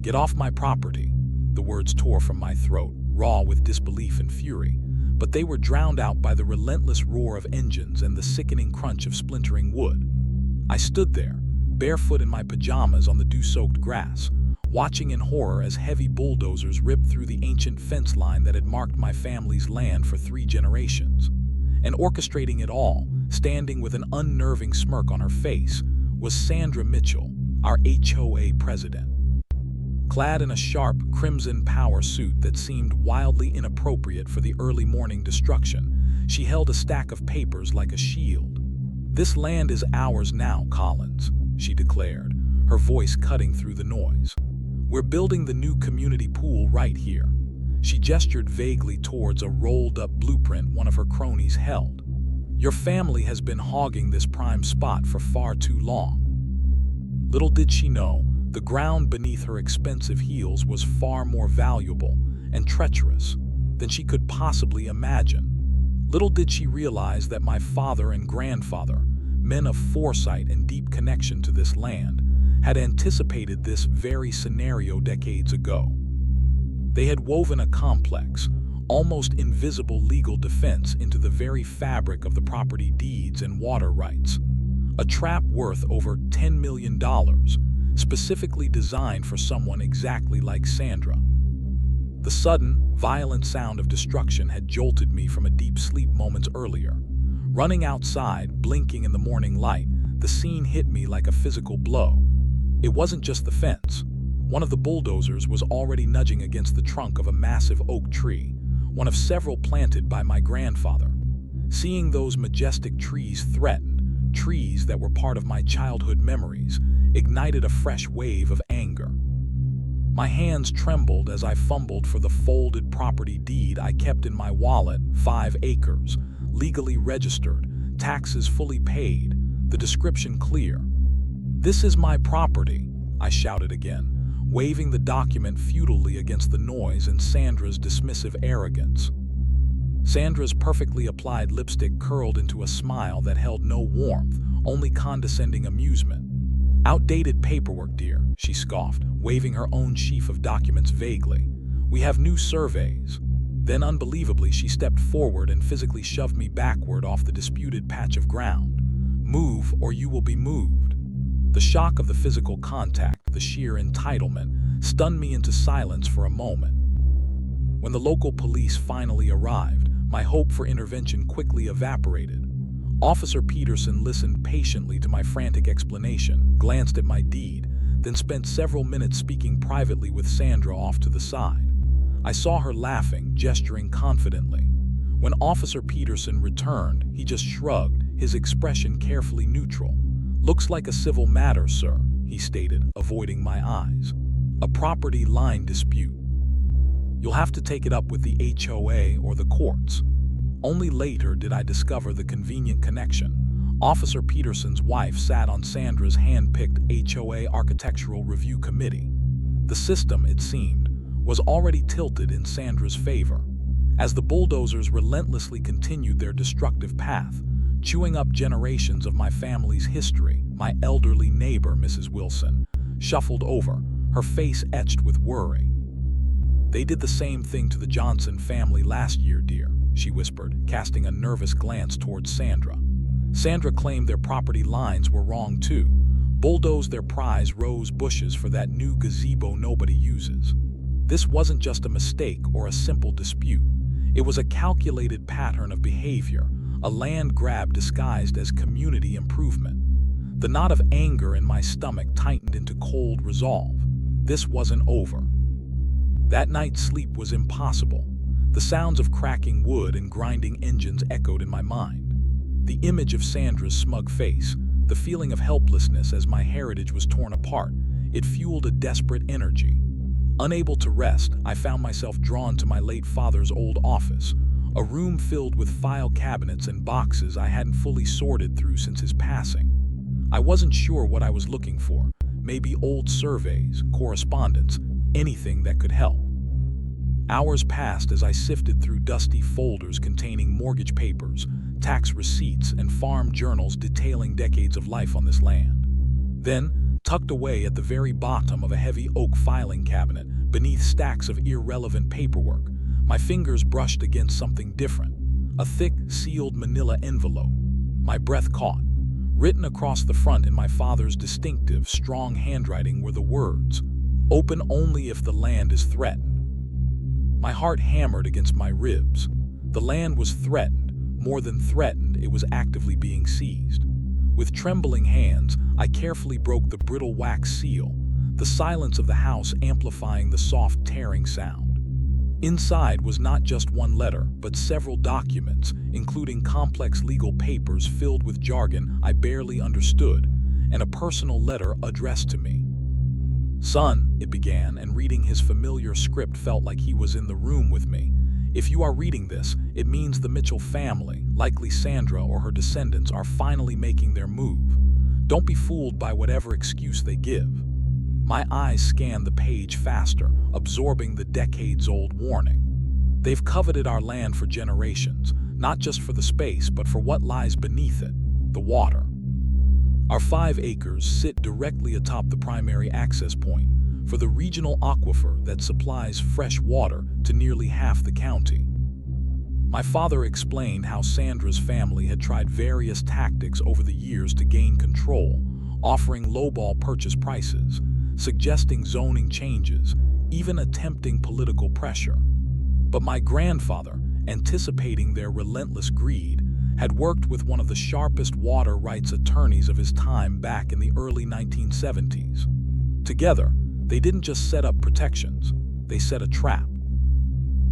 "Get off my property." The words tore from my throat, raw with disbelief and fury, but they were drowned out by the relentless roar of engines and the sickening crunch of splintering wood. I stood there, barefoot in my pajamas on the dew-soaked grass, watching in horror as heavy bulldozers ripped through the ancient fence line that had marked my family's land for 3 generations. And orchestrating it all, standing with an unnerving smirk on her face, was Sandra Mitchell, our HOA president. Clad in a sharp, crimson power suit that seemed wildly inappropriate for the early morning destruction, she held a stack of papers like a shield. "This land is ours now, Collins," she declared, her voice cutting through the noise. "We're building the new community pool right here." She gestured vaguely towards a rolled-up blueprint one of her cronies held. "Your family has been hogging this prime spot for far too long." Little did she know, the ground beneath her expensive heels was far more valuable and treacherous than she could possibly imagine. Little did she realize that my father and grandfather, men of foresight and deep connection to this land, had anticipated this very scenario decades ago. They had woven a complex, almost invisible legal defense into the very fabric of the property deeds and water rights. A trap worth over $10 million, specifically designed for someone exactly like Sandra. The sudden, violent sound of destruction had jolted me from a deep sleep moments earlier. Running outside, blinking in the morning light, the scene hit me like a physical blow. It wasn't just the fence. One of the bulldozers was already nudging against the trunk of a massive oak tree, one of several planted by my grandfather. Seeing those majestic trees threatened, trees that were part of my childhood memories, ignited a fresh wave of anger. My hands trembled as I fumbled for the folded property deed I kept in my wallet, 5 acres, legally registered, taxes fully paid, the description clear. "This is my property," I shouted again, waving the document futilely against the noise and Sandra's dismissive arrogance. Sandra's perfectly applied lipstick curled into a smile that held no warmth, only condescending amusement. "Outdated paperwork, dear," she scoffed, waving her own sheaf of documents vaguely. "We have new surveys." Then, unbelievably, she stepped forward and physically shoved me backward off the disputed patch of ground. "Move, or you will be moved." The shock of the physical contact, the sheer entitlement, stunned me into silence for a moment. When the local police finally arrived, my hope for intervention quickly evaporated. Officer Peterson listened patiently to my frantic explanation, glanced at my deed, then spent several minutes speaking privately with Sandra off to the side. I saw her laughing, gesturing confidently. When Officer Peterson returned, he just shrugged, his expression carefully neutral. "Looks like a civil matter, sir," he stated, avoiding my eyes. "A property line dispute. You'll have to take it up with the HOA or the courts." Only later did I discover the convenient connection. Officer Peterson's wife sat on Sandra's hand-picked HOA Architectural Review Committee. The system, it seemed, was already tilted in Sandra's favor. As the bulldozers relentlessly continued their destructive path, chewing up generations of my family's history, my elderly neighbor, Mrs. Wilson, shuffled over, her face etched with worry. "They did the same thing to the Johnson family last year, dear," she whispered, casting a nervous glance towards Sandra. "Sandra claimed their property lines were wrong too. Bulldozed their prize rose bushes for that new gazebo nobody uses. This wasn't just a mistake or a simple dispute. It was a calculated pattern of behavior, a land grab disguised as community improvement." The knot of anger in my stomach tightened into cold resolve. This wasn't over. That night's sleep was impossible. The sounds of cracking wood and grinding engines echoed in my mind. The image of Sandra's smug face, the feeling of helplessness as my heritage was torn apart, it fueled a desperate energy. Unable to rest, I found myself drawn to my late father's old office, a room filled with file cabinets and boxes I hadn't fully sorted through since his passing. I wasn't sure what I was looking for, maybe old surveys, correspondence, anything that could help. Hours passed as I sifted through dusty folders containing mortgage papers, tax receipts, and farm journals detailing decades of life on this land. Then, tucked away at the very bottom of a heavy oak filing cabinet beneath stacks of irrelevant paperwork. My fingers brushed against something different, a thick, sealed manila envelope. My breath caught. Written across the front in my father's distinctive, strong handwriting were the words, "Open only if the land is threatened." My heart hammered against my ribs. The land was threatened. More than threatened, it was actively being seized. With trembling hands, I carefully broke the brittle wax seal, the silence of the house amplifying the soft tearing sound. Inside was not just one letter, but several documents, including complex legal papers filled with jargon I barely understood, and a personal letter addressed to me. "Son," it began, and reading his familiar script felt like he was in the room with me. "If you are reading this, it means the Mitchell family, likely Sandra or her descendants, are finally making their move. Don't be fooled by whatever excuse they give." My eyes scanned the page faster, absorbing the decades-old warning. They've coveted our land for generations, not just for the space, but for what lies beneath it, the water. Our 5 acres sit directly atop the primary access point for the regional aquifer that supplies fresh water to nearly half the county. My father explained how Sandra's family had tried various tactics over the years to gain control, offering lowball purchase prices, suggesting zoning changes, even attempting political pressure. But my grandfather, anticipating their relentless greed, had worked with one of the sharpest water rights attorneys of his time back in the early 1970s. Together, they didn't just set up protections, they set a trap.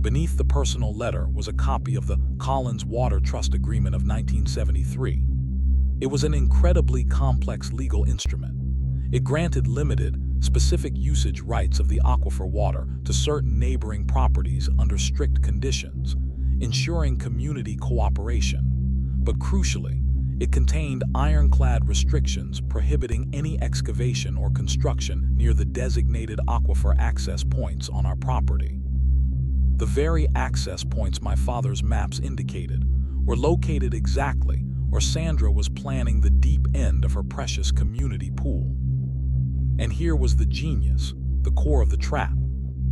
Beneath the personal letter was a copy of the Collins Water Trust Agreement of 1973. It was an incredibly complex legal instrument. It granted limited, specific usage rights of the aquifer water to certain neighboring properties under strict conditions, ensuring community cooperation. But crucially, it contained ironclad restrictions prohibiting any excavation or construction near the designated aquifer access points on our property. The very access points my father's maps indicated were located exactly where Sandra was planning the deep end of her precious community pool. And here was the genius, the core of the trap.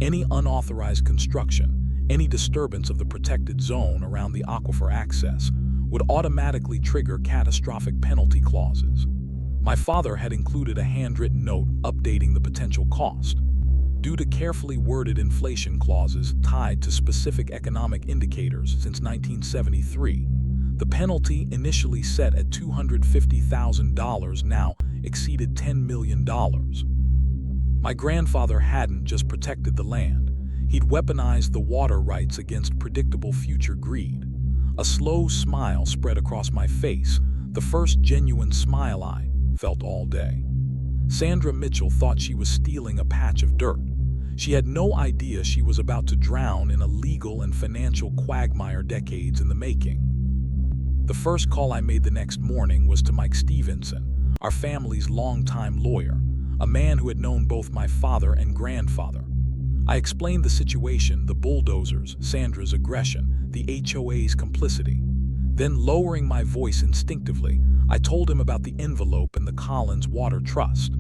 Any unauthorized construction, any disturbance of the protected zone around the aquifer access would automatically trigger catastrophic penalty clauses. My father had included a handwritten note updating the potential cost. Due to carefully worded inflation clauses tied to specific economic indicators since 1973, the penalty, initially set at $250,000, now exceeded $10 million. My grandfather hadn't just protected the land, he'd weaponized the water rights against predictable future greed. A slow smile spread across my face, the first genuine smile I felt all day. Sandra Mitchell thought she was stealing a patch of dirt. She had no idea she was about to drown in a legal and financial quagmire decades in the making. The first call I made the next morning was to Mike Stevenson, our family's longtime lawyer, a man who had known both my father and grandfather. I explained the situation, the bulldozers, Sandra's aggression, the HOA's complicity. Then, lowering my voice instinctively, I told him about the envelope and the Collins Water Trust.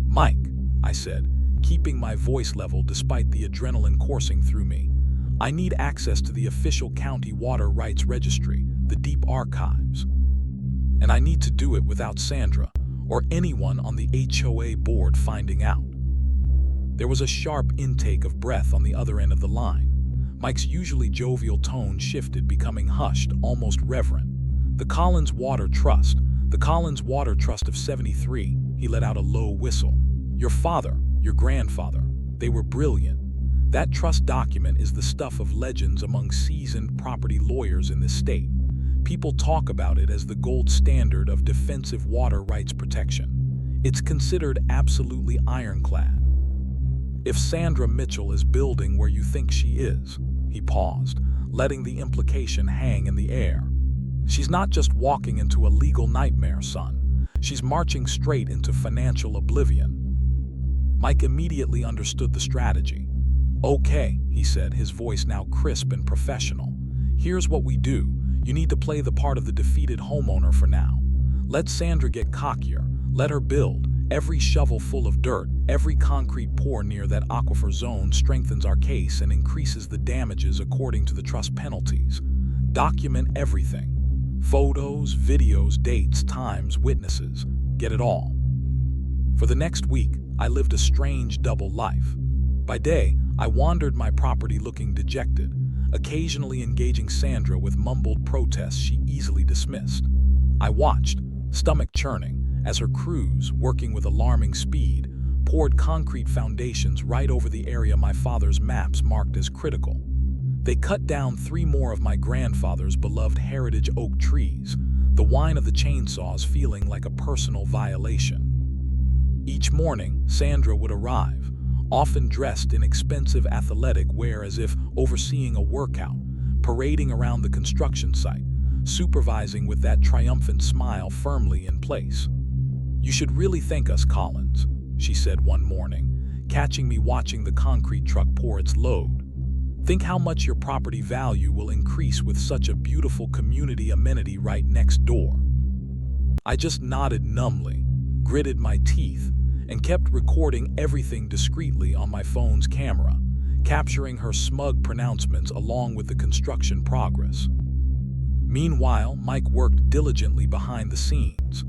"Mike," I said, keeping my voice level despite the adrenaline coursing through me, "I need access to the official county water rights registry, the deep archives. And I need to do it without Sandra or anyone on the HOA board finding out." There was a sharp intake of breath on the other end of the line. Mike's usually jovial tone shifted, becoming hushed, almost reverent. The Collins Water Trust of '73, he let out a low whistle. "Your father, your grandfather, they were brilliant. That trust document is the stuff of legends among seasoned property lawyers in this state. People talk about it as the gold standard of defensive water rights protection. It's considered absolutely ironclad. If Sandra Mitchell is building where you think she is," he paused, letting the implication hang in the air, "she's not just walking into a legal nightmare, son. She's marching straight into financial oblivion." Mike immediately understood the strategy. "Okay," he said, his voice now crisp and professional. "Here's what we do. You need to play the part of the defeated homeowner for now. Let Sandra get cockier. Let her build. Every shovel full of dirt, every concrete pour near that aquifer zone strengthens our case and increases the damages according to the trust penalties. Document everything. Photos, videos, dates, times, witnesses. Get it all. For the next week, I lived a strange double life. By day, I wandered my property looking dejected, occasionally engaging Sandra with mumbled protests she easily dismissed. I watched, stomach churning, as her crews, working with alarming speed, poured concrete foundations right over the area my father's maps marked as critical. They cut down 3 more of my grandfather's beloved heritage oak trees, the whine of the chainsaws feeling like a personal violation. Each morning, Sandra would arrive, often dressed in expensive athletic wear as if overseeing a workout, parading around the construction site, supervising with that triumphant smile firmly in place. "You should really thank us, Collins," she said one morning, catching me watching the concrete truck pour its load. "Think how much your property value will increase with such a beautiful community amenity right next door." I just nodded numbly, gritted my teeth, and kept recording everything discreetly on my phone's camera, capturing her smug pronouncements along with the construction progress. Meanwhile, Mike worked diligently behind the scenes.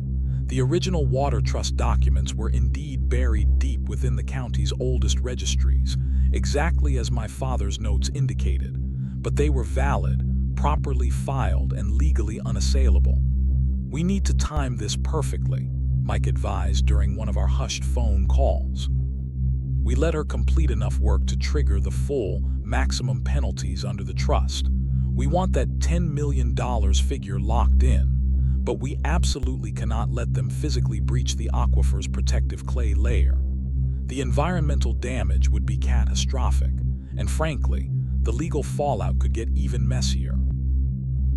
The original water trust documents were indeed buried deep within the county's oldest registries, exactly as my father's notes indicated, but they were valid, properly filed, and legally unassailable. "We need to time this perfectly," Mike advised during one of our hushed phone calls. "We let her complete enough work to trigger the full, maximum penalties under the trust. We want that $10 million figure locked in, but we absolutely cannot let them physically breach the aquifer's protective clay layer. The environmental damage would be catastrophic, and frankly, the legal fallout could get even messier."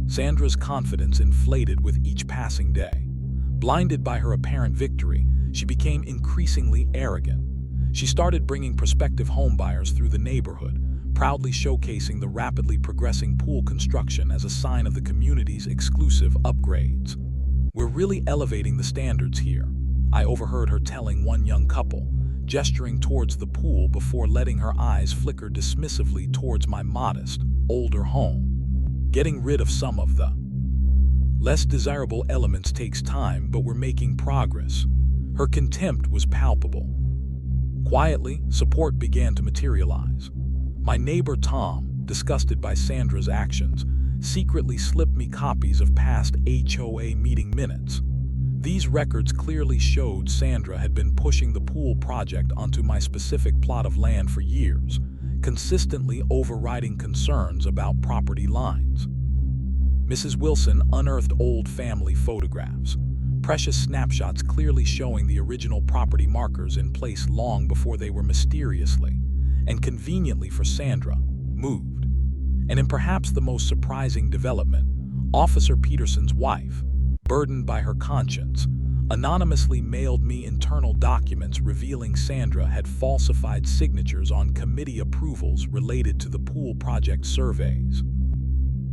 Sandra's confidence inflated with each passing day. Blinded by her apparent victory, she became increasingly arrogant. She started bringing prospective homebuyers through the neighborhood, proudly showcasing the rapidly progressing pool construction as a sign of the community's exclusive upgrades. "We're really elevating the standards here," I overheard her telling one young couple, gesturing towards the pool before letting her eyes flicker dismissively towards my modest, older home. "Getting rid of some of the less desirable elements takes time, but we're making progress." Her contempt was palpable. Quietly, support began to materialize. My neighbor Tom, disgusted by Sandra's actions, secretly slipped me copies of past HOA meeting minutes. These records clearly showed Sandra had been pushing the pool project onto my specific plot of land for years, consistently overriding concerns about property lines. Mrs. Wilson unearthed old family photographs, precious snapshots clearly showing the original property markers in place long before they were mysteriously, and conveniently for Sandra, moved. And in perhaps the most surprising development, Officer Peterson's wife, burdened by her conscience, anonymously mailed me internal documents revealing Sandra had falsified signatures on committee approvals related to the pool project surveys.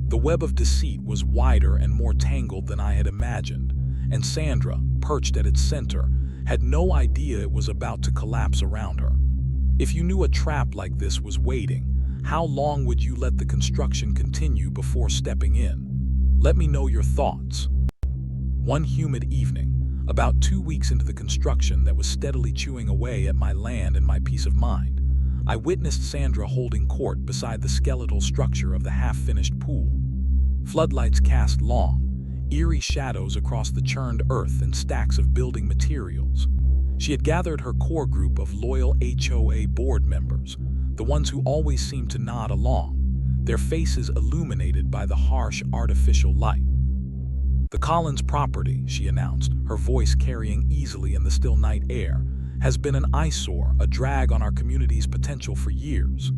The web of deceit was wider and more tangled than I had imagined, and Sandra, perched at its center, had no idea it was about to collapse around her. If you knew a trap like this was waiting, how long would you let the construction continue before stepping in? Let me know your thoughts. One humid evening, about 2 weeks into the construction that was steadily chewing away at my land and my peace of mind, I witnessed Sandra holding court beside the skeletal structure of the half-finished pool. Floodlights cast long, eerie shadows across the churned earth and stacks of building materials. She had gathered her core group of loyal HOA board members, the ones who always seemed to nod along, their faces illuminated by the harsh artificial light. "The Collins property," she announced, her voice carrying easily in the still night air, "has been an eyesore, a drag on our community's potential for years."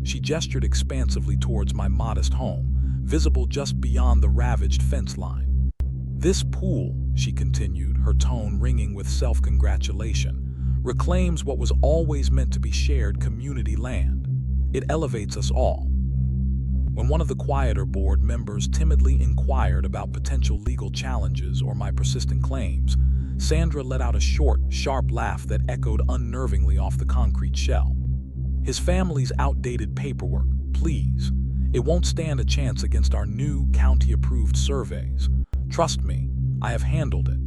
She gestured expansively towards my modest home, visible just beyond the ravaged fence line. "This pool," she continued, her tone ringing with self-congratulation, "reclaims what was always meant to be shared community land. It elevates us all." When one of the quieter board members timidly inquired about potential legal challenges or my persistent claims, Sandra let out a short, sharp laugh that echoed unnervingly off the concrete shell. His family's outdated paperwork, please. It won't stand a chance against our new county-approved surveys. Trust me, I have handled it.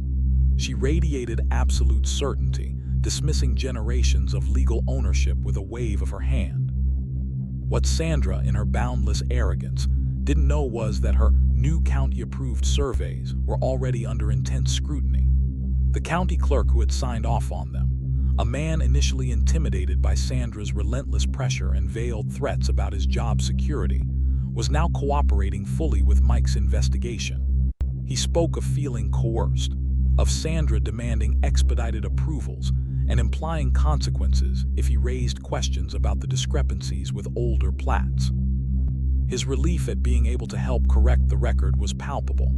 She radiated absolute certainty, dismissing generations of legal ownership with a wave of her hand. What Sandra, in her boundless arrogance, didn't know was that her new county-approved surveys were already under intense scrutiny. The county clerk who had signed off on them, a man initially intimidated by Sandra's relentless pressure and veiled threats about his job security, was now cooperating fully with Mike's investigation. He spoke of feeling coerced, of Sandra demanding expedited approvals and implying consequences if he raised questions about the discrepancies with older plats. His relief at being able to help correct the record was palpable.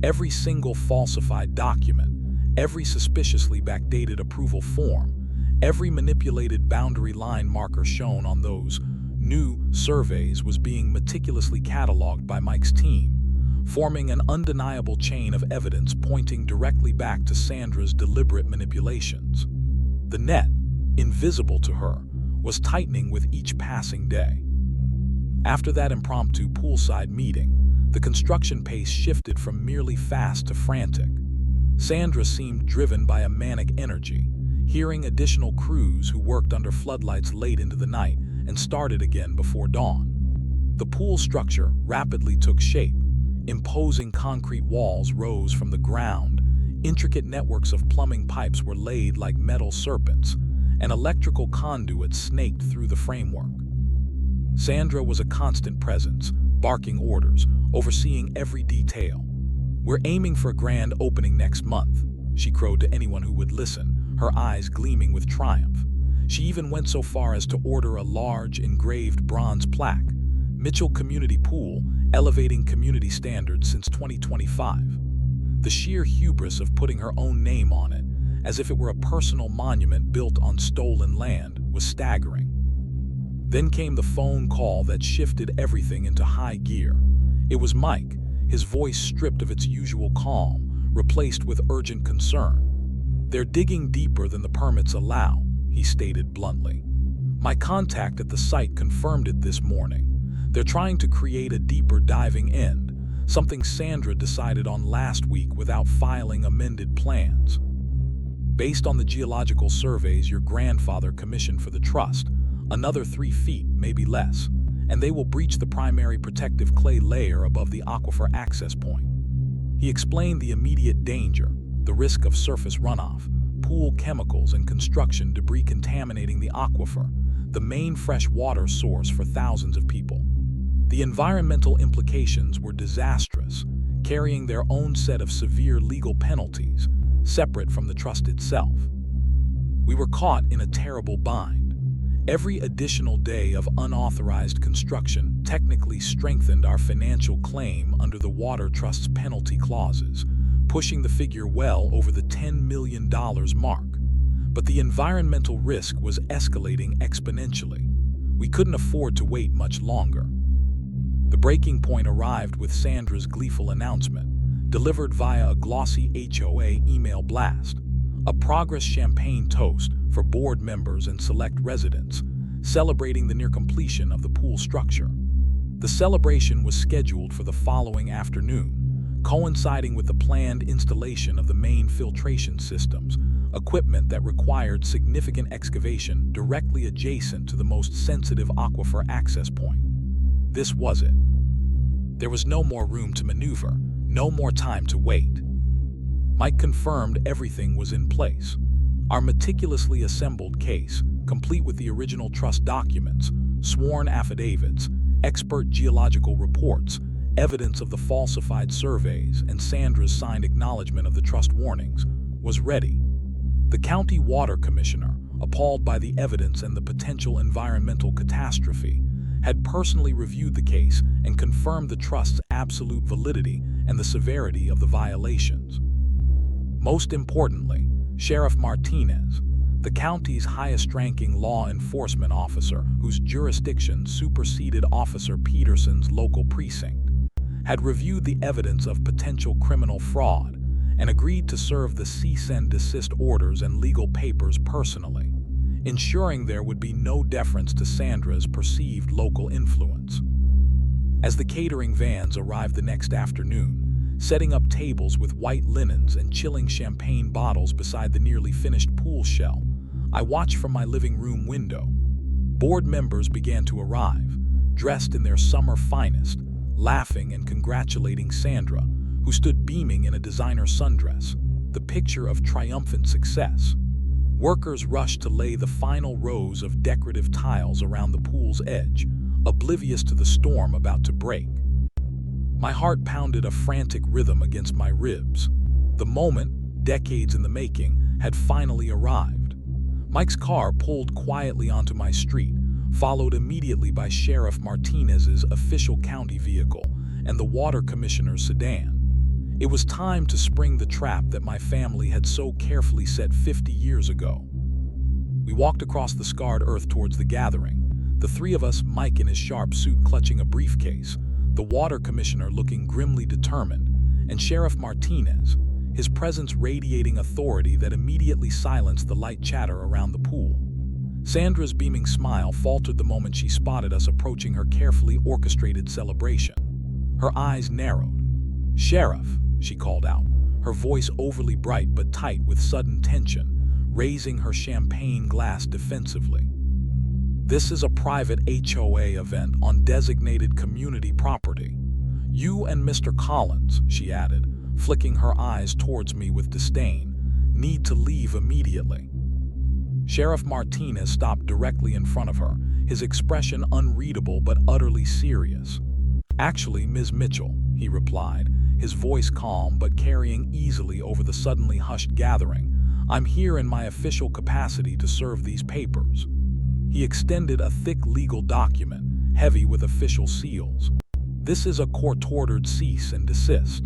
Every single falsified document, every suspiciously backdated approval form, every manipulated boundary line marker shown on those new surveys was being meticulously cataloged by Mike's team, forming an undeniable chain of evidence pointing directly back to Sandra's deliberate manipulations. The net, invisible to her, was tightening with each passing day. After that impromptu poolside meeting, the construction pace shifted from merely fast to frantic. Sandra seemed driven by a manic energy, hearing additional crews who worked under floodlights late into the night and started again before dawn. The pool structure rapidly took shape. Imposing concrete walls rose from the ground, intricate networks of plumbing pipes were laid like metal serpents, and electrical conduits snaked through the framework. Sandra was a constant presence, barking orders, overseeing every detail. "We're aiming for a grand opening next month," she crowed to anyone who would listen, her eyes gleaming with triumph. She even went so far as to order a large, engraved bronze plaque, "Mitchell Community Pool, elevating community standards since 2025. The sheer hubris of putting her own name on it, as if it were a personal monument built on stolen land, was staggering. Then came the phone call that shifted everything into high gear. It was Mike, his voice stripped of its usual calm, replaced with urgent concern. "They're digging deeper than the permits allow," he stated bluntly. "My contact at the site confirmed it this morning. They're trying to create a deeper diving end, something Sandra decided on last week without filing amended plans. Based on the geological surveys your grandfather commissioned for the trust, another 3 feet, maybe less, and they will breach the primary protective clay layer above the aquifer access point." He explained the immediate danger, the risk of surface runoff, pool chemicals and construction debris contaminating the aquifer, the main fresh water source for thousands of people. The environmental implications were disastrous, carrying their own set of severe legal penalties, separate from the trust itself. We were caught in a terrible bind. Every additional day of unauthorized construction technically strengthened our financial claim under the Water Trust's penalty clauses, pushing the figure well over the $10 million mark. But the environmental risk was escalating exponentially. We couldn't afford to wait much longer. The breaking point arrived with Sandra's gleeful announcement, delivered via a glossy HOA email blast, a progress champagne toast for board members and select residents, celebrating the near completion of the pool structure. The celebration was scheduled for the following afternoon, coinciding with the planned installation of the main filtration systems, equipment that required significant excavation directly adjacent to the most sensitive aquifer access point. This was it. There was no more room to maneuver, no more time to wait. Mike confirmed everything was in place. Our meticulously assembled case, complete with the original trust documents, sworn affidavits, expert geological reports, evidence of the falsified surveys, and Sandra's signed acknowledgement of the trust warnings, was ready. The county water commissioner, appalled by the evidence and the potential environmental catastrophe, had personally reviewed the case and confirmed the trust's absolute validity and the severity of the violations. Most importantly, Sheriff Martinez, the county's highest-ranking law enforcement officer whose jurisdiction superseded Officer Peterson's local precinct, had reviewed the evidence of potential criminal fraud and agreed to serve the cease and desist orders and legal papers personally, ensuring there would be no deference to Sandra's perceived local influence. As the catering vans arrived the next afternoon, setting up tables with white linens and chilling champagne bottles beside the nearly finished pool shell, I watched from my living room window. Board members began to arrive, dressed in their summer finest, laughing and congratulating Sandra, who stood beaming in a designer sundress, the picture of triumphant success. Workers rushed to lay the final rows of decorative tiles around the pool's edge, oblivious to the storm about to break. My heart pounded a frantic rhythm against my ribs. The moment, decades in the making, had finally arrived. Mike's car pulled quietly onto my street, followed immediately by Sheriff Martinez's official county vehicle and the water commissioner's sedan. It was time to spring the trap that my family had so carefully set 50 years ago. We walked across the scarred earth towards the gathering, the three of us, Mike in his sharp suit clutching a briefcase, the water commissioner looking grimly determined, and Sheriff Martinez, his presence radiating authority that immediately silenced the light chatter around the pool. Sandra's beaming smile faltered the moment she spotted us approaching her carefully orchestrated celebration. Her eyes narrowed. "Sheriff," she called out, her voice overly bright but tight with sudden tension, raising her champagne glass defensively. "This is a private HOA event on designated community property. You and Mr. Collins," she added, flicking her eyes towards me with disdain, "need to leave immediately." Sheriff Martinez stopped directly in front of her, his expression unreadable but utterly serious. "Actually, Ms. Mitchell," he replied, his voice calm but carrying easily over the suddenly hushed gathering, "I'm here in my official capacity to serve these papers." He extended a thick legal document, heavy with official seals. "This is a court-ordered cease and desist.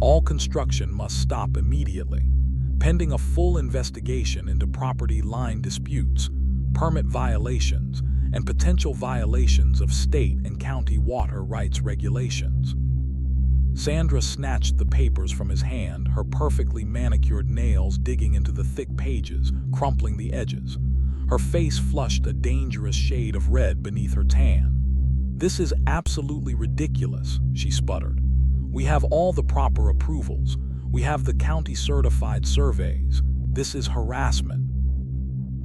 All construction must stop immediately, pending a full investigation into property line disputes, permit violations, and potential violations of state and county water rights regulations." Sandra snatched the papers from his hand, her perfectly manicured nails digging into the thick pages, crumpling the edges. Her face flushed a dangerous shade of red beneath her tan. "This is absolutely ridiculous," she sputtered. "We have all the proper approvals. We have the county-certified surveys. This is harassment."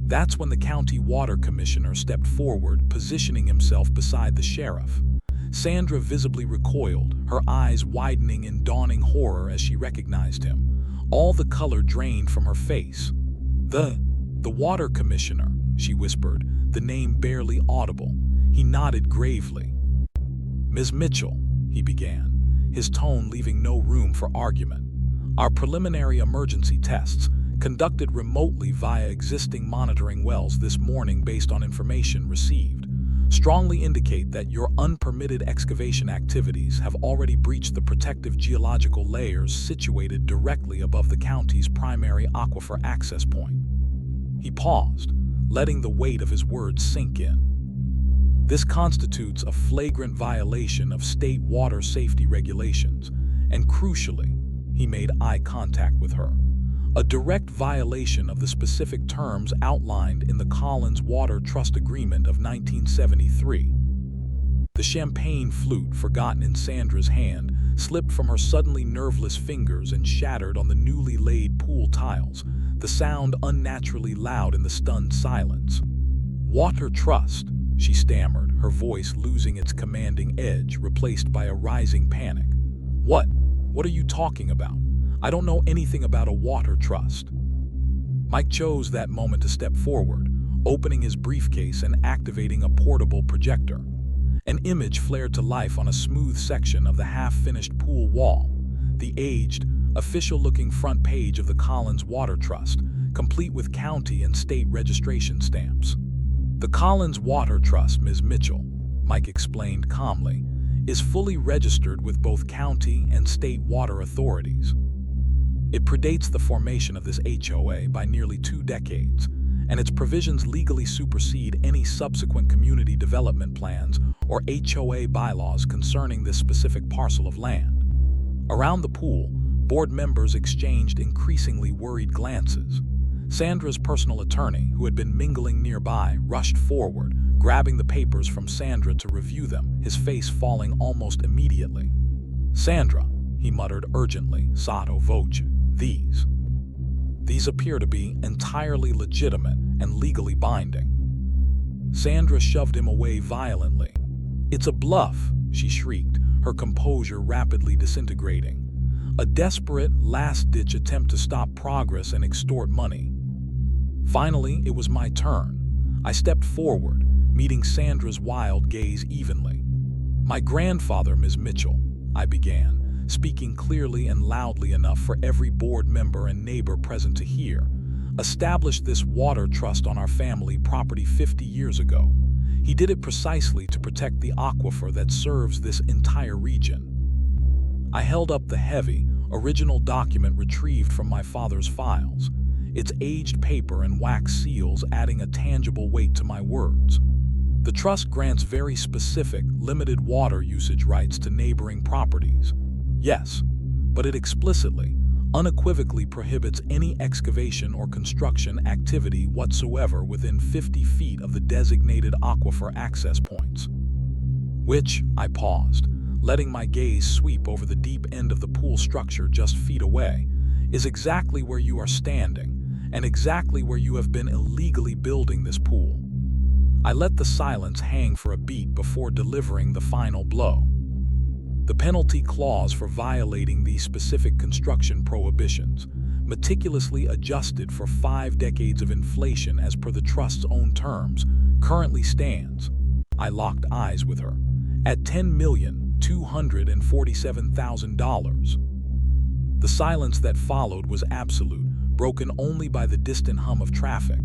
That's when the county water commissioner stepped forward, positioning himself beside the sheriff. Sandra visibly recoiled, her eyes widening in dawning horror as she recognized him. All the color drained from her face. The water commissioner," she whispered, the name barely audible. He nodded gravely. "Ms. Mitchell," he began, his tone leaving no room for argument. "Our preliminary emergency tests, conducted remotely via existing monitoring wells this morning based on information received, strongly indicate that your unpermitted excavation activities have already breached the protective geological layers situated directly above the county's primary aquifer access point." He paused, letting the weight of his words sink in. "This constitutes a flagrant violation of state water safety regulations, and crucially," he made eye contact with her, "a direct violation of the specific terms outlined in the Collins Water Trust Agreement of 1973. The champagne flute, forgotten in Sandra's hand, slipped from her suddenly nerveless fingers and shattered on the newly laid pool tiles, the sound unnaturally loud in the stunned silence. "Water Trust," she stammered, her voice losing its commanding edge, replaced by a rising panic. What are you talking about? I don't know anything about a water trust." Mike chose that moment to step forward, opening his briefcase and activating a portable projector. An image flared to life on a smooth section of the half-finished pool wall, the aged, official-looking front page of the Collins Water Trust, complete with county and state registration stamps. "The Collins Water Trust, Ms. Mitchell," Mike explained calmly, "is fully registered with both county and state water authorities. It predates the formation of this HOA by nearly 2 decades, and its provisions legally supersede any subsequent community development plans or HOA bylaws concerning this specific parcel of land. Around the pool, Board members exchanged increasingly worried glances. Sandra's personal attorney, who had been mingling nearby, rushed forward, grabbing the papers from Sandra to review them, his face falling almost immediately. "Sandra," he muttered urgently, sotto voce, These appear to be entirely legitimate and legally binding." Sandra shoved him away violently. "It's a bluff," she shrieked, her composure rapidly disintegrating. "A desperate, last-ditch attempt to stop progress and extort money." Finally, it was my turn. I stepped forward, meeting Sandra's wild gaze evenly. "My grandfather, Ms. Mitchell," I began, speaking clearly and loudly enough for every board member and neighbor present to hear, "established this water trust on our family property 50 years ago. He did it precisely to protect the aquifer that serves this entire region." I held up the heavy, original document retrieved from my father's files, its aged paper and wax seals adding a tangible weight to my words. "The trust grants very specific, limited water usage rights to neighboring properties. Yes, but it explicitly, unequivocally prohibits any excavation or construction activity whatsoever within 50 feet of the designated aquifer access points." Which, I paused, letting my gaze sweep over the deep end of the pool structure just feet away, "is exactly where you are standing, and exactly where you have been illegally building this pool." I let the silence hang for a beat before delivering the final blow. "The penalty clause for violating these specific construction prohibitions, meticulously adjusted for 5 decades of inflation as per the trust's own terms, currently stands," I locked eyes with her, "at $10,247,000. The silence that followed was absolute, broken only by the distant hum of traffic.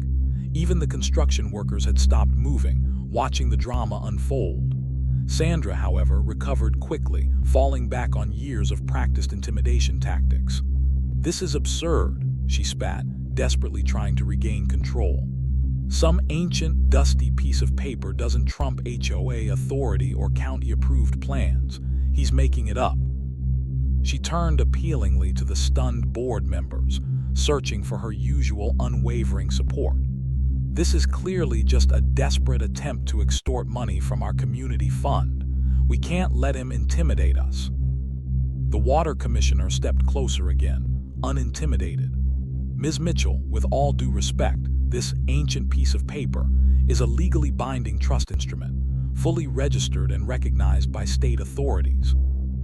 Even the construction workers had stopped moving, watching the drama unfold. Sandra, however, recovered quickly, falling back on years of practiced intimidation tactics. "This is absurd," she spat, desperately trying to regain control. "Some ancient, dusty piece of paper doesn't trump HOA authority or county-approved plans. He's making it up." She turned appealingly to the stunned board members, searching for her usual unwavering support. "This is clearly just a desperate attempt to extort money from our community fund. We can't let him intimidate us." The water commissioner stepped closer again, unintimidated. "Ms. Mitchell, with all due respect, this ancient piece of paper is a legally binding trust instrument, fully registered and recognized by state authorities.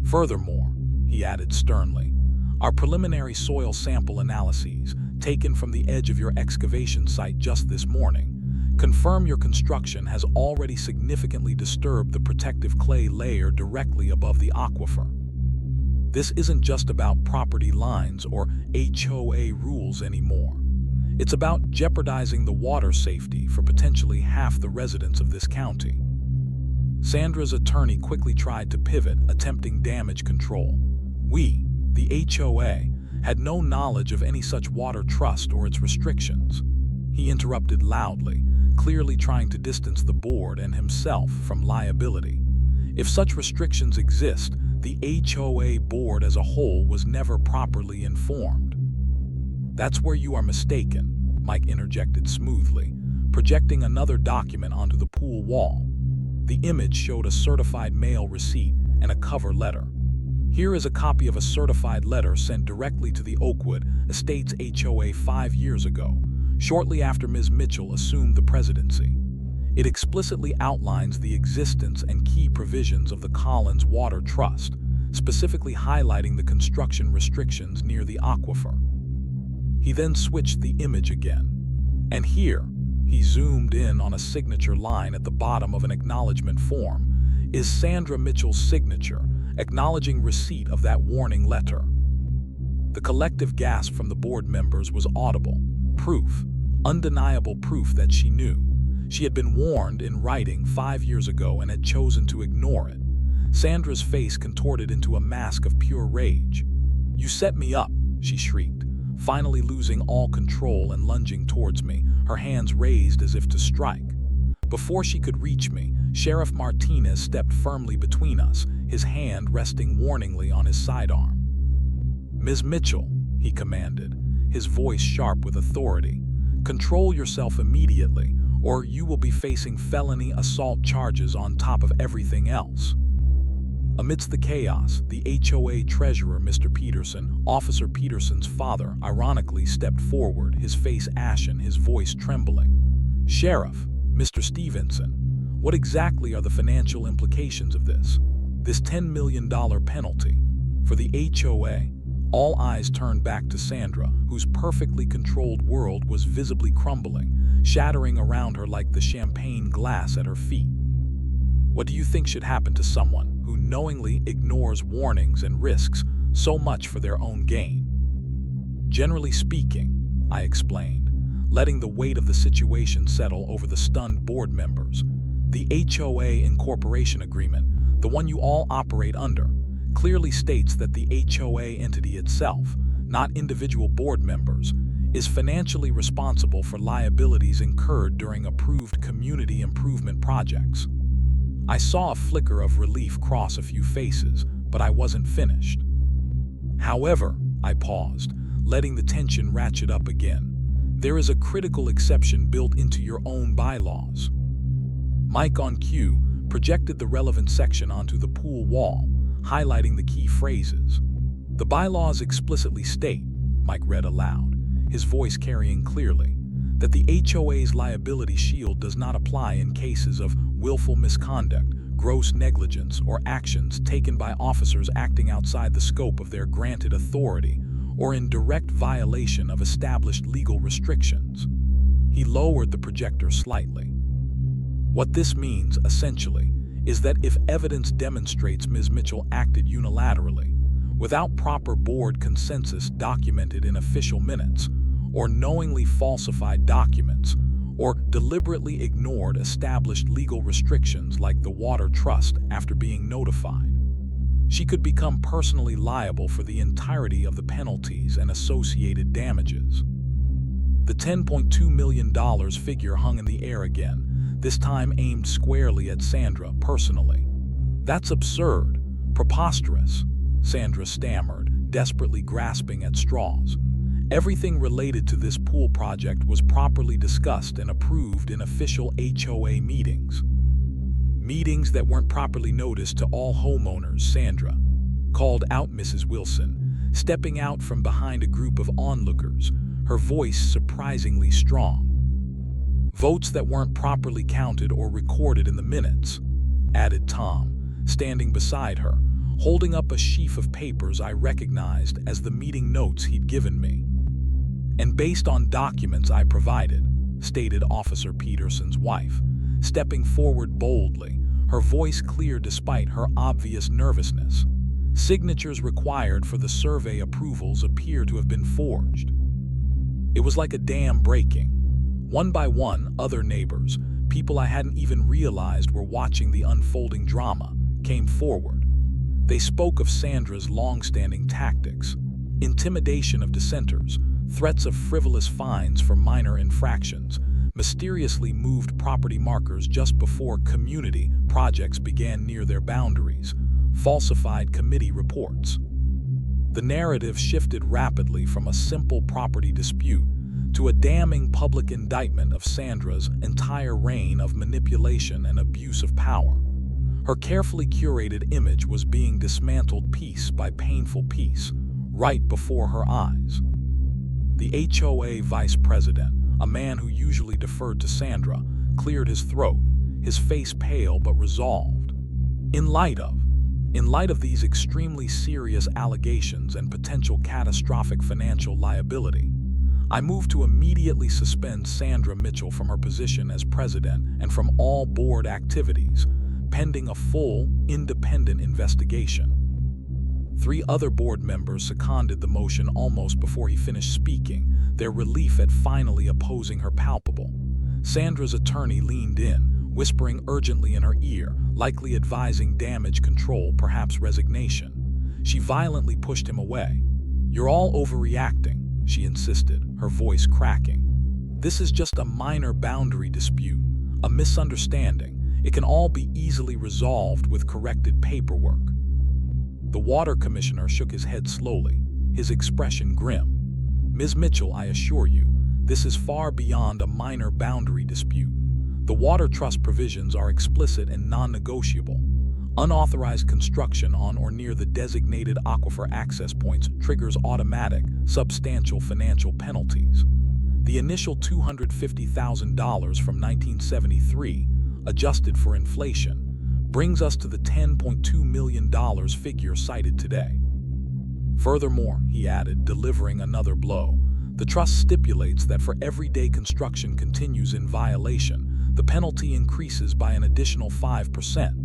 Furthermore," he added sternly, "our preliminary soil sample analyses, taken from the edge of your excavation site just this morning, confirm your construction has already significantly disturbed the protective clay layer directly above the aquifer. This isn't just about property lines or HOA rules anymore. It's about jeopardizing the water safety for potentially half the residents of this county." Sandra's attorney quickly tried to pivot, attempting damage control. "We, the HOA, had no knowledge of any such water trust or its restrictions." He interrupted loudly, clearly trying to distance the board and himself from liability. "If such restrictions exist, the HOA board as a whole was never properly informed." "That's where you are mistaken," Mike interjected smoothly, projecting another document onto the pool wall. The image showed a certified mail receipt and a cover letter. "Here is a copy of a certified letter sent directly to the Oakwood Estates HOA 5 years ago, shortly after Ms. Mitchell assumed the presidency. It explicitly outlines the existence and key provisions of the Collins Water Trust, specifically highlighting the construction restrictions near the aquifer." He then switched the image again. "And here," he zoomed in on a signature line at the bottom of an acknowledgement form, "is Sandra Mitchell's signature, acknowledging receipt of that warning letter." The collective gasp from the board members was audible. Proof, undeniable proof that she knew. She had been warned in writing 5 years ago and had chosen to ignore it. Sandra's face contorted into a mask of pure rage. "You set me up," she shrieked, finally losing all control and lunging towards me, her hands raised as if to strike. Before she could reach me, Sheriff Martinez stepped firmly between us, his hand resting warningly on his sidearm. "Ms. Mitchell," he commanded, his voice sharp with authority, "control yourself immediately, or you will be facing felony assault charges on top of everything else." Amidst the chaos, the HOA treasurer, Mr. Peterson, Officer Peterson's father, ironically stepped forward, his face ashen, his voice trembling. "Sheriff, Mr. Stevenson, what exactly are the financial implications of this? This $10 million penalty for the HOA?" All eyes turned back to Sandra, whose perfectly controlled world was visibly crumbling, shattering around her like the champagne glass at her feet. "What do you think should happen to someone who knowingly ignores warnings and risks so much for their own gain?" "Generally speaking," I explained, letting the weight of the situation settle over the stunned board members, "the HOA incorporation agreement, the one you all operate under, clearly states that the HOA entity itself, not individual board members, is financially responsible for liabilities incurred during approved community improvement projects." I saw a flicker of relief cross a few faces, but I wasn't finished. "However," I paused, letting the tension ratchet up again, "there is a critical exception built into your own bylaws." Mike on cue projected the relevant section onto the pool wall, highlighting the key phrases. "The bylaws explicitly state," Mike read aloud, his voice carrying clearly, "that the HOA's liability shield does not apply in cases of willful misconduct, gross negligence, or actions taken by officers acting outside the scope of their granted authority or in direct violation of established legal restrictions." He lowered the projector slightly. "What this means, essentially, is that if evidence demonstrates Ms. Mitchell acted unilaterally, without proper board consensus documented in official minutes, or knowingly falsified documents, or deliberately ignored established legal restrictions like the water trust after being notified, she could become personally liable for the entirety of the penalties and associated damages." The $10.2 million figure hung in the air again, this time aimed squarely at Sandra personally. "That's absurd, preposterous," Sandra stammered, desperately grasping at straws. "Everything related to this pool project was properly discussed and approved in official HOA meetings." "Meetings that weren't properly noticed to all homeowners," Sandra called out Mrs. Wilson, stepping out from behind a group of onlookers, her voice surprisingly strong. "Votes that weren't properly counted or recorded in the minutes," added Tom, standing beside her, holding up a sheaf of papers I recognized as the meeting notes he'd given me. "And based on documents I provided," stated Officer Peterson's wife, stepping forward boldly, her voice clear despite her obvious nervousness. "Signatures required for the survey approvals appear to have been forged." It was like a dam breaking. One by one, other neighbors, people I hadn't even realized were watching the unfolding drama, came forward. They spoke of Sandra's long-standing tactics, intimidation of dissenters, threats of frivolous fines for minor infractions, mysteriously moved property markers just before community projects began near their boundaries, falsified committee reports. The narrative shifted rapidly from a simple property dispute to a damning public indictment of Sandra's entire reign of manipulation and abuse of power. Her carefully curated image was being dismantled piece by painful piece, right before her eyes. The HOA vice president, a man who usually deferred to Sandra, cleared his throat, his face pale but resolved. In light of these extremely serious allegations and potential catastrophic financial liability, I moved to immediately suspend Sandra Mitchell from her position as president and from all board activities, pending a full, independent investigation. 3 other board members seconded the motion almost before he finished speaking, their relief at finally opposing her palpable. Sandra's attorney leaned in, whispering urgently in her ear, likely advising damage control, perhaps resignation. She violently pushed him away. "You're all overreacting," she insisted, her voice cracking. "This is just a minor boundary dispute, a misunderstanding. It can all be easily resolved with corrected paperwork." The water commissioner shook his head slowly, his expression grim. "Ms. Mitchell, I assure you, this is far beyond a minor boundary dispute. The water trust provisions are explicit and non-negotiable. Unauthorized construction on or near the designated aquifer access points triggers automatic, substantial financial penalties. The initial $250,000 from 1973, adjusted for inflation, brings us to the $10.2 million figure cited today." Furthermore, he added, delivering another blow, "the trust stipulates that for every day construction continues in violation, the penalty increases by an additional 5%.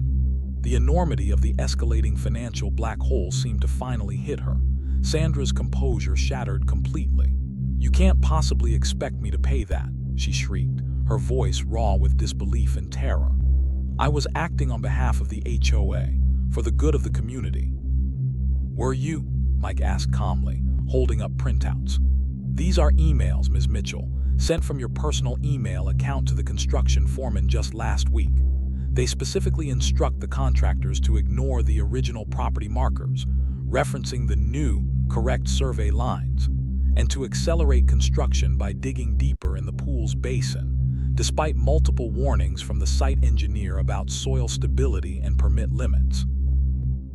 The enormity of the escalating financial black hole seemed to finally hit her. Sandra's composure shattered completely. "You can't possibly expect me to pay that," she shrieked, her voice raw with disbelief and terror. "I was acting on behalf of the HOA, for the good of the community." "Were you?" Mike asked calmly, holding up printouts. "These are emails, Ms. Mitchell, sent from your personal email account to the construction foreman just last week. They specifically instruct the contractors to ignore the original property markers, referencing the new, correct survey lines, and to accelerate construction by digging deeper in the pool's basin, despite multiple warnings from the site engineer about soil stability and permit limits.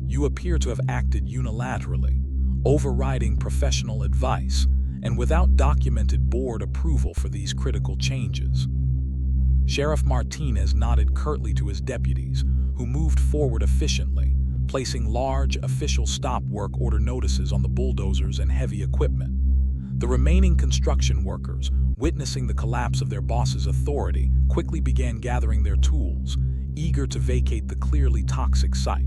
You appear to have acted unilaterally, overriding professional advice, and without documented board approval for these critical changes." Sheriff Martinez nodded curtly to his deputies, who moved forward efficiently, placing large official stop work order notices on the bulldozers and heavy equipment. The remaining construction workers, witnessing the collapse of their boss's authority, quickly began gathering their tools, eager to vacate the clearly toxic site.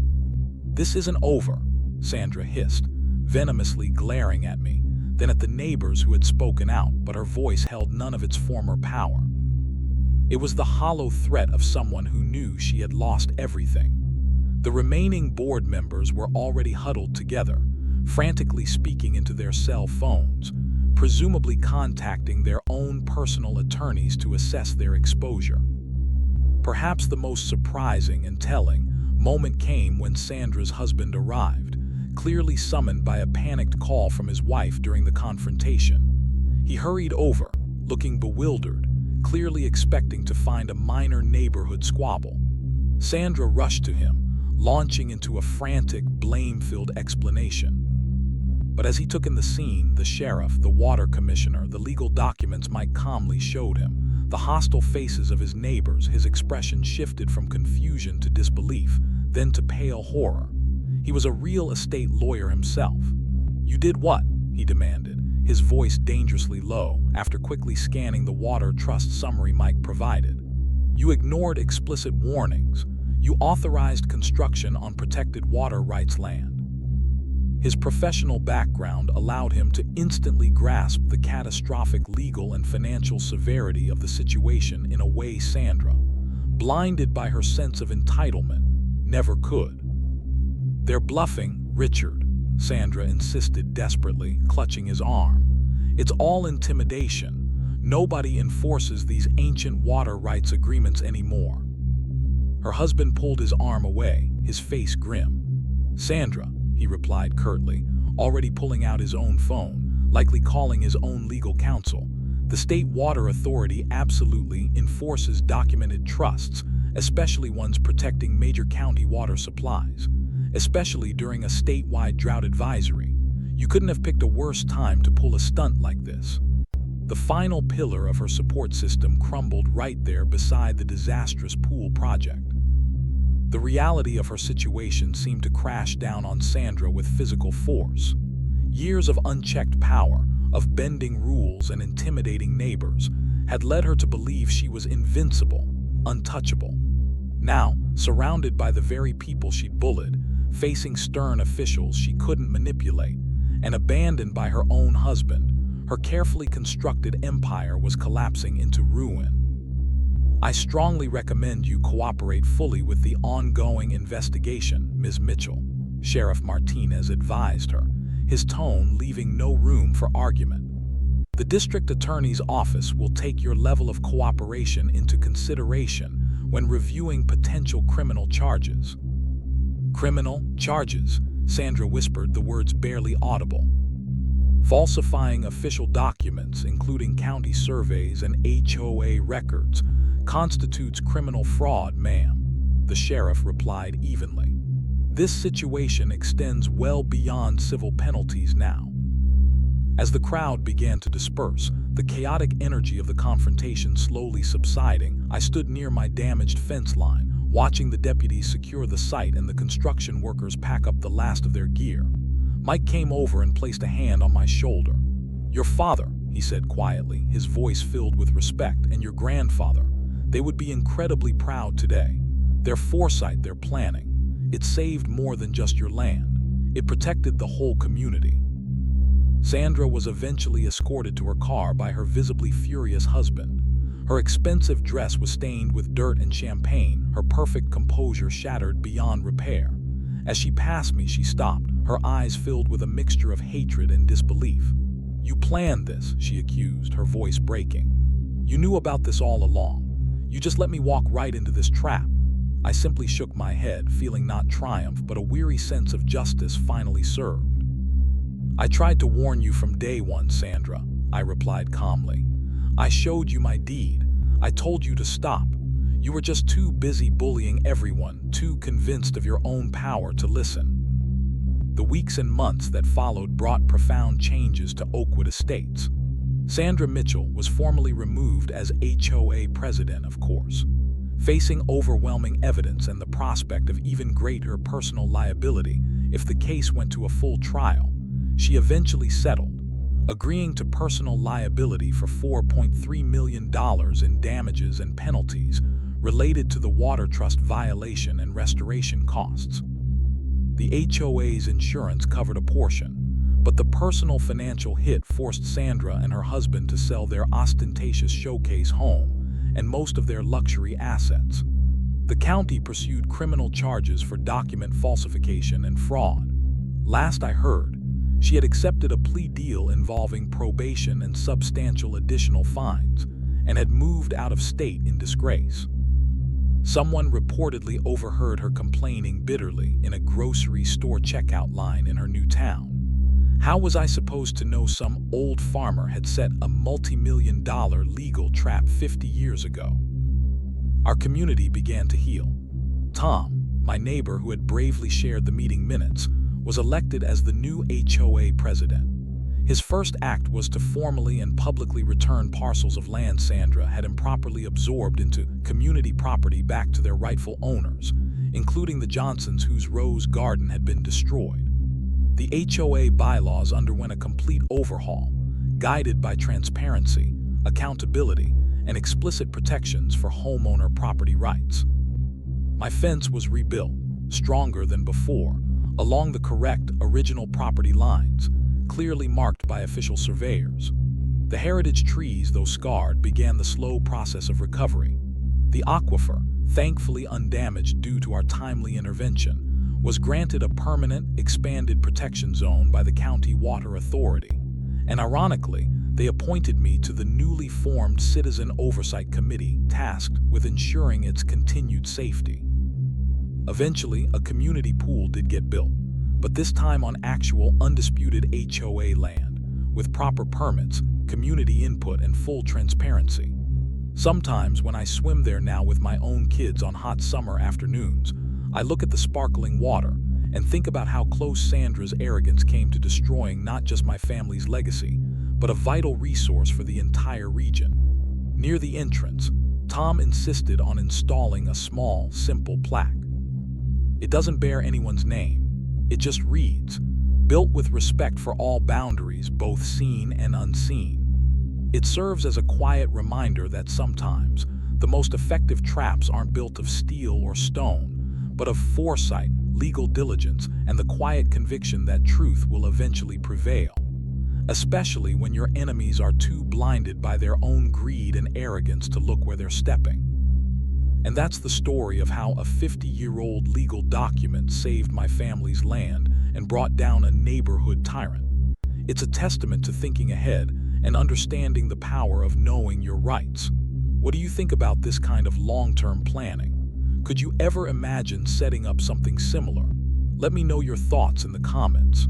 "This isn't over," Sandra hissed, venomously glaring at me, then at the neighbors who had spoken out, but her voice held none of its former power. It was the hollow threat of someone who knew she had lost everything. The remaining board members were already huddled together, frantically speaking into their cell phones, presumably contacting their own personal attorneys to assess their exposure. Perhaps the most surprising and telling moment came when Sandra's husband arrived, clearly summoned by a panicked call from his wife during the confrontation. He hurried over, looking bewildered, clearly expecting to find a minor neighborhood squabble. Sandra rushed to him, launching into a frantic, blame-filled explanation. But as he took in the scene, the sheriff, the water commissioner, the legal documents Mike calmly showed him, the hostile faces of his neighbors, his expression shifted from confusion to disbelief, then to pale horror. He was a real estate lawyer himself. "You did what?" he demanded, his voice dangerously low, after quickly scanning the water trust summary Mike provided. "You ignored explicit warnings. You authorized construction on protected water rights land." His professional background allowed him to instantly grasp the catastrophic legal and financial severity of the situation in a way Sandra, blinded by her sense of entitlement, never could. "They're bluffing, Richard," Sandra insisted desperately, clutching his arm. "It's all intimidation. Nobody enforces these ancient water rights agreements anymore." Her husband pulled his arm away, his face grim. "Sandra," he replied curtly, already pulling out his own phone, likely calling his own legal counsel. "The State Water Authority absolutely enforces documented trusts, especially ones protecting major county water supplies, especially during a statewide drought advisory. You couldn't have picked a worse time to pull a stunt like this." The final pillar of her support system crumbled right there beside the disastrous pool project. The reality of her situation seemed to crash down on Sandra with physical force. Years of unchecked power, of bending rules and intimidating neighbors, had led her to believe she was invincible, untouchable. Now, surrounded by the very people she'd bullied, facing stern officials she couldn't manipulate, and abandoned by her own husband, her carefully constructed empire was collapsing into ruin. "I strongly recommend you cooperate fully with the ongoing investigation, Ms. Mitchell," Sheriff Martinez advised her, his tone leaving no room for argument. "The district attorney's office will take your level of cooperation into consideration when reviewing potential criminal charges." "Criminal charges," Sandra whispered, the words barely audible. Falsifying official documents, including county surveys and HOA records, constitutes criminal fraud, ma'am," the sheriff replied evenly. "This situation extends well beyond civil penalties now." As the crowd began to disperse, the chaotic energy of the confrontation slowly subsiding, I stood near my damaged fence line, watching the deputies secure the site and the construction workers pack up the last of their gear. Mike came over and placed a hand on my shoulder. "Your father," he said quietly, his voice filled with respect, "and your grandfather, they would be incredibly proud today. Their foresight, their planning, it saved more than just your land. It protected the whole community." Sandra was eventually escorted to her car by her visibly furious husband. Her expensive dress was stained with dirt and champagne, her perfect composure shattered beyond repair. As she passed me, she stopped, her eyes filled with a mixture of hatred and disbelief. "You planned this," she accused, her voice breaking. "You knew about this all along. You just let me walk right into this trap." I simply shook my head, feeling not triumph, but a weary sense of justice finally served. "I tried to warn you from day one, Sandra," I replied calmly. "I showed you my deed. I told you to stop. You were just too busy bullying everyone, too convinced of your own power to listen." The weeks and months that followed brought profound changes to Oakwood Estates. Sandra Mitchell was formally removed as HOA president, of course. Facing overwhelming evidence and the prospect of even greater personal liability if the case went to a full trial, she eventually settled, agreeing to personal liability for $4.3 million in damages and penalties related to the water trust violation and restoration costs. The HOA's insurance covered a portion, but the personal financial hit forced Sandra and her husband to sell their ostentatious showcase home and most of their luxury assets. The county pursued criminal charges for document falsification and fraud. Last I heard, she had accepted a plea deal involving probation and substantial additional fines, and had moved out of state in disgrace. Someone reportedly overheard her complaining bitterly in a grocery store checkout line in her new town. How was I supposed to know some old farmer had set a multi-million-dollar legal trap 50 years ago? Our community began to heal. Tom, my neighbor who had bravely shared the meeting minutes, was elected as the new HOA president. His first act was to formally and publicly return parcels of land Sandra had improperly absorbed into community property back to their rightful owners, including the Johnsons whose rose garden had been destroyed. The HOA bylaws underwent a complete overhaul, guided by transparency, accountability, and explicit protections for homeowner property rights. My fence was rebuilt, stronger than before, along the correct original property lines, clearly marked by official surveyors. The heritage trees, though scarred, began the slow process of recovery. The aquifer, thankfully undamaged due to our timely intervention, was granted a permanent, expanded protection zone by the County Water Authority, and ironically, they appointed me to the newly formed Citizen Oversight Committee tasked with ensuring its continued safety. Eventually, a community pool did get built, but this time on actual, undisputed HOA land, with proper permits, community input, and full transparency. Sometimes when I swim there now with my own kids on hot summer afternoons, I look at the sparkling water and think about how close Sandra's arrogance came to destroying not just my family's legacy, but a vital resource for the entire region. Near the entrance, Tom insisted on installing a small, simple plaque. It doesn't bear anyone's name. It just reads, "Built with respect for all boundaries, both seen and unseen." It serves as a quiet reminder that sometimes the most effective traps aren't built of steel or stone, but of foresight, legal diligence, and the quiet conviction that truth will eventually prevail, especially when your enemies are too blinded by their own greed and arrogance to look where they're stepping. And that's the story of how a 50-year-old legal document saved my family's land and brought down a neighborhood tyrant. It's a testament to thinking ahead and understanding the power of knowing your rights. What do you think about this kind of long-term planning? Could you ever imagine setting up something similar? Let me know your thoughts in the comments.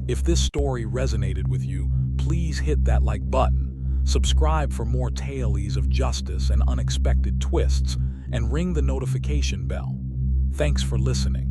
If this story resonated with you, please hit that like button, subscribe for more tales of justice and unexpected twists, and ring the notification bell. Thanks for listening.